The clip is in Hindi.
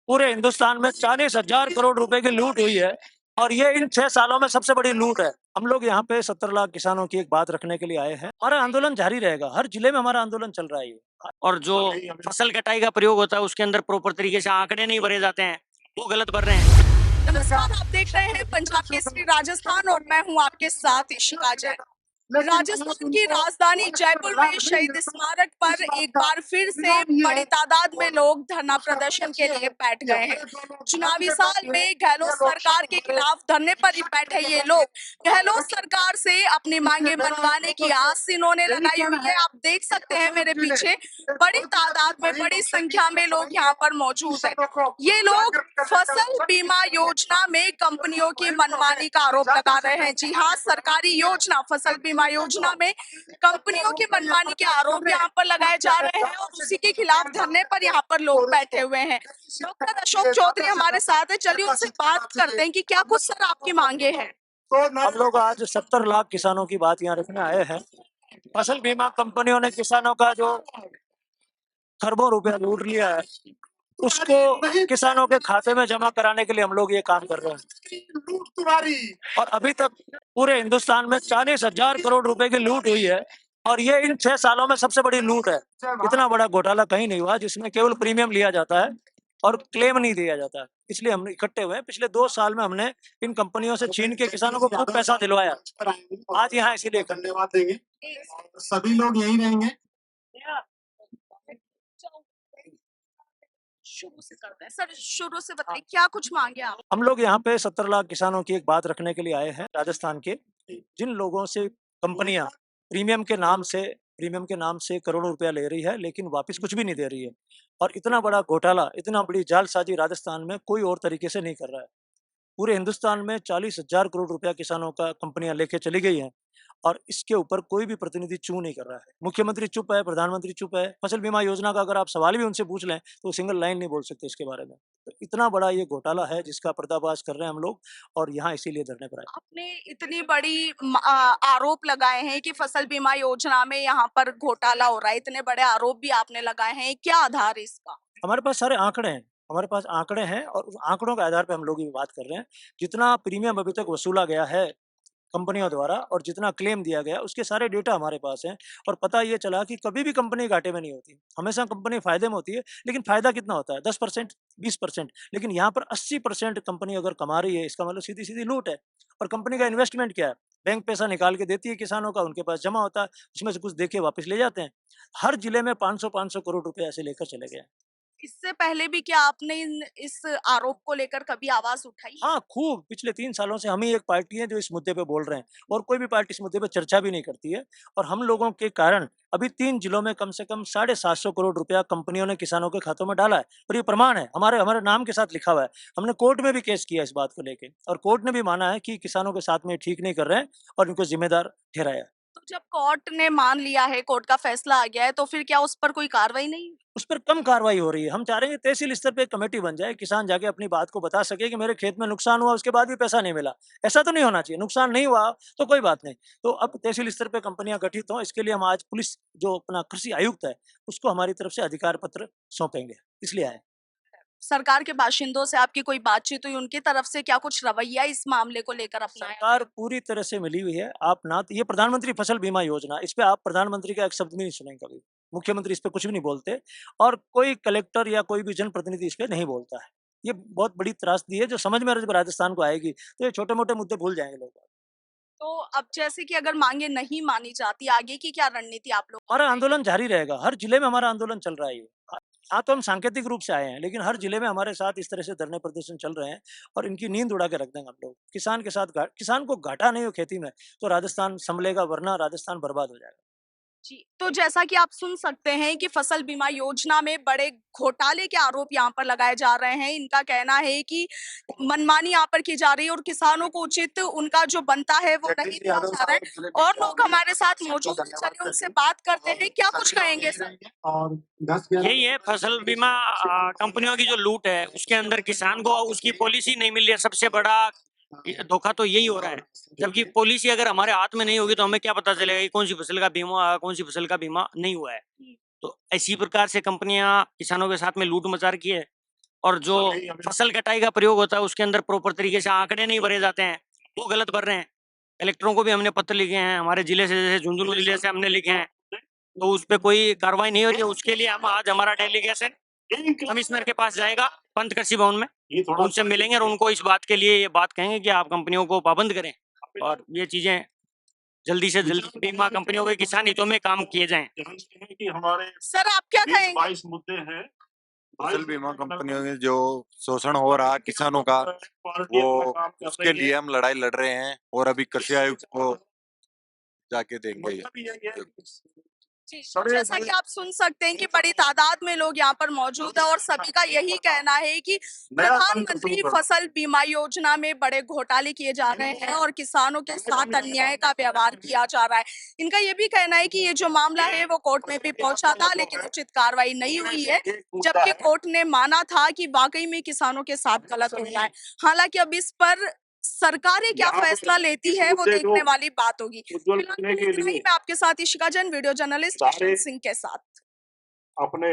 पूरे हिंदुस्तान में 40,000 करोड़ रुपए की लूट हुई है और ये इन 6 सालों में सबसे बड़ी लूट है। हम लोग यहाँ पे 70 लाख किसानों की एक बात रखने के लिए आए हैं। हमारा आंदोलन जारी रहेगा, हर जिले में हमारा आंदोलन चल रहा है ये। और जो फसल कटाई का प्रयोग होता है उसके अंदर प्रॉपर तरीके से आंकड़े नहीं भरे जाते हैं, वो गलत भर रहे हैं। नमस्कार, आप देख रहे हैं पंजाब केसरी राजस्थान और मैं हूं आपके साथ इशिका जैन। राजस्थान की राजधानी जयपुर में शहीद स्मारक पर एक बार फिर से बड़ी तादाद में लोग धरना प्रदर्शन के लिए बैठ गए हैं। चुनावी साल में गहलोत सरकार के खिलाफ धरने पर ही बैठे ये लोग गहलोत सरकार से अपनी मांगे मनवाने की आस इन्होंने लगाई हुई है। आप देख सकते हैं मेरे पीछे बड़ी तादाद में, बड़ी संख्या में लोग यहाँ पर मौजूद हैं। ये लोग फसल बीमा योजना में कंपनियों की मनमानी का आरोप लगा रहे हैं। जी हाँ, सरकारी योजना फसल बीमा योजना में कंपनियों की मनमानी के आरोप यहाँ पर लगाए जा रहे हैं और उसी के खिलाफ धरने पर यहाँ पर लोग बैठे हुए हैं। डॉक्टर अशोक चौधरी हमारे साथ है, चलिए उनसे बात करते हैं कि क्या कुछ सर आपकी मांगे हैं। हम लोग आज 70 लाख किसानों की बात यहाँ रखने आए हैं। फसल बीमा कंपनियों ने किसानों का जो खरबों रुपया लूट लिया है, उसको किसानों के खाते में जमा कराने के लिए हम लोग ये काम कर रहे हैं। और अभी तक पूरे हिंदुस्तान में 40,000 करोड़ रुपए की लूट हुई है और ये इन 6 सालों में सबसे बड़ी लूट है। इतना बड़ा घोटाला कहीं नहीं हुआ जिसमें केवल प्रीमियम लिया जाता है और क्लेम नहीं दिया जाता है। इसलिए हम इकट्ठे हुए हैं। पिछले 2 साल में हमने इन कंपनियों से छीन के किसानों को खूब पैसा दिलवाया। आज यहाँ इसीलिए धन्यवाद देंगे। सभी लोग यही रहेंगे। शुरू से करते हैं सर, शुरू से बताइए क्या कुछ मांगे आप। हम लोग यहाँ पे 70 लाख किसानों की एक बात रखने के लिए आए हैं। राजस्थान के जिन लोगों से कंपनियां प्रीमियम के नाम से करोड़ों रुपया ले रही है लेकिन वापस कुछ भी नहीं दे रही है, और इतना बड़ा घोटाला, इतना बड़ी जालसाजी राजस्थान में कोई और तरीके से नहीं कर रहा है। पूरे हिंदुस्तान में 40,000 करोड़ रुपया किसानों का कंपनियां लेके चली गई हैं और इसके ऊपर कोई भी प्रतिनिधि चू नहीं कर रहा है। मुख्यमंत्री चुप है, प्रधानमंत्री चुप है। फसल बीमा योजना का अगर आप सवाल भी उनसे पूछ लें तो सिंगल लाइन नहीं बोल सकते इसके बारे में। तो इतना बड़ा ये घोटाला है जिसका पर्दाफाश कर रहे हैं हम लोग और यहाँ इसीलिए धरने पर आए। आपने इतनी बड़ी आरोप लगाए हैं कि फसल बीमा योजना में यहाँ पर घोटाला हो रहा है, इतने बड़े आरोप भी आपने लगाए हैं, क्या आधार है इसका। हमारे पास सारे आंकड़े हैं, हमारे पास आंकड़े हैं और उस आंकड़ों के आधार पर हम लोग ये बात कर रहे हैं। जितना प्रीमियम अभी तक वसूला गया है कंपनियों द्वारा और जितना क्लेम दिया गया उसके सारे डेटा हमारे पास हैं और पता ये चला कि कभी भी कंपनी घाटे में नहीं होती, हमेशा कंपनी फायदे में होती है। लेकिन फायदा कितना होता है? 10%, 20%। लेकिन यहाँ पर 80% कंपनी अगर कमा रही है, इसका मतलब सीधी सीधी लूट है। और कंपनी का इन्वेस्टमेंट क्या है? बैंक पैसा निकाल के देती है किसानों का, उनके पास जमा होता है, उसमें से कुछ देके वापस ले जाते हैं। हर जिले में 500 करोड़ रुपए ऐसे लेकर चले गए। इससे पहले भी क्या आपने इस आरोप को लेकर कभी आवाज उठाई? हाँ, खूब। पिछले 3 सालों से हम ही एक पार्टी है जो इस मुद्दे पे बोल रहे हैं और कोई भी पार्टी इस मुद्दे पे चर्चा भी नहीं करती है। और हम लोगों के कारण अभी 3 जिलों में कम से कम 750 करोड़ रुपया कंपनियों ने किसानों के खातों में डाला है और ये प्रमाण है, हमारे हमारे नाम के साथ लिखा हुआ है। हमने कोर्ट में भी केस किया इस बात को लेके और कोर्ट ने भी माना है कि किसानों के साथ में ठीक नहीं कर रहे हैं और इनको जिम्मेदार ठहराया। तो जब कोर्ट ने मान लिया है, कोर्ट का फैसला आ गया है, तो फिर क्या उस पर कोई कार्रवाई नहीं? उस पर कम कार्रवाई हो रही है। हम चाह रहे हैं कि तहसील स्तर पे एक कमेटी बन जाए, किसान जाके अपनी बात को बता सके कि मेरे खेत में नुकसान हुआ, उसके बाद भी पैसा नहीं मिला। ऐसा तो नहीं होना चाहिए। नुकसान नहीं हुआ तो कोई बात नहीं। तो अब तहसील स्तर पे कंपनियां गठित हों, इसके लिए हम आज पुलिस जो अपना कृषि आयुक्त है उसको हमारी तरफ से अधिकार पत्र सौंपेंगे, इसलिए आए। सरकार के बाशिंदों से आपकी कोई बातचीत हुई? उनकी तरफ से क्या कुछ रवैया इस मामले को लेकर अपनाया? सरकार पूरी तरह से मिली हुई है। आप ना ये प्रधानमंत्री फसल बीमा योजना, इस पे आप प्रधानमंत्री का एक शब्द भी नहीं सुनेंगे कभी। मुख्यमंत्री इस पे कुछ भी नहीं बोलते और कोई कलेक्टर या कोई भी जनप्रतिनिधि इस पे नहीं बोलता है। ये बहुत बड़ी त्रासदी है जो समझ में जब राजस्थान को आएगी तो ये छोटे मोटे मुद्दे भूल जाएंगे लोग। तो अब जैसे कि अगर मांगे नहीं मानी जाती, आगे की क्या रणनीति आप लोग? हमारा आंदोलन जारी रहेगा, हर जिले में हमारा आंदोलन चल रहा है ये। हाँ, तो हम सांकेतिक रूप से आए हैं लेकिन हर जिले में हमारे साथ इस तरह से धरने प्रदर्शन चल रहे हैं और इनकी नींद उड़ा के रख देंगे हम लोग। किसान के साथ किसान को घाटा नहीं हो खेती में तो राजस्थान संभलेगा, वरना राजस्थान बर्बाद हो जाएगा। जी, तो जैसा कि आप सुन सकते हैं कि फसल बीमा योजना में बड़े घोटाले के आरोप यहाँ पर लगाए जा रहे हैं। इनका कहना है कि मनमानी यहाँ पर की जा रही है और किसानों को उचित उनका जो बनता है वो नहीं दिया जा रहा है। और लोग हमारे साथ मौजूद हैं, चलिए उनसे बात करते हैं, क्या कुछ कहेंगे सर? और यही है फसल बीमा कंपनियों की जो लूट है, उसके अंदर किसान को उसकी पॉलिसी नहीं मिल रही है। सबसे बड़ा धोखा तो यही हो रहा है। जबकि पॉलिसी अगर हमारे हाथ में नहीं होगी तो हमें क्या पता चलेगा कि कौन सी फसल का बीमा, कौन सी फसल का बीमा नहीं हुआ है। तो इसी प्रकार से कंपनियां किसानों के साथ में लूट मचा रखी है और जो फसल कटाई का प्रयोग होता है उसके अंदर प्रॉपर तरीके से आंकड़े नहीं भरे जाते हैं, वो गलत भर रहे हैं। कलेक्टरों को भी हमने पत्र लिखे हैं, हमारे जिले से जैसे झुंझुनू जिले से हमने लिखे हैं, तो उस पे कोई कार्रवाई नहीं हो रही है। उसके लिए हम आज हमारा डेलीगेशन कमिश्नर के पास जाएगा पंत कृषि भवन में, उनसे मिलेंगे और उनको इस बात के लिए ये बात कहेंगे कि आप कंपनियों को पाबंद करें और ये चीजें जल्दी से जल्दी बीमा कंपनियों के किसान हितों में काम किए जाएं। कि हमारे सर आप क्या कहेंगे? 22 मुद्दे हैं। फसल बीमा कंपनियों में जो शोषण हो रहा है किसानों का, वो उसके लिए हम लड़ाई लड़ रहे हैं और अभी कृषि आयुक्त को जाके देंगे। जी, जैसा कि आप सुन सकते हैं कि बड़ी तादाद में लोग यहाँ पर मौजूद है और सभी का यही कहना है कि प्रधानमंत्री फसल बीमा योजना में बड़े घोटाले किए जा रहे हैं और किसानों के साथ अन्याय का व्यवहार किया जा रहा है। इनका ये भी कहना है कि ये जो मामला है वो कोर्ट में भी पहुंचा था लेकिन उचित कार्रवाई नहीं हुई है, जबकि कोर्ट ने माना था कि वाकई में किसानों के साथ गलत हो रहा है। हालांकि अब इस पर सरकारें क्या फैसला लेती है वो देखने वाली बात होगी। फिलहाल इतना ही, मैं आपके साथ इशिका जैन, वीडियो जर्नलिस्ट किशन सिंह के साथ। अपने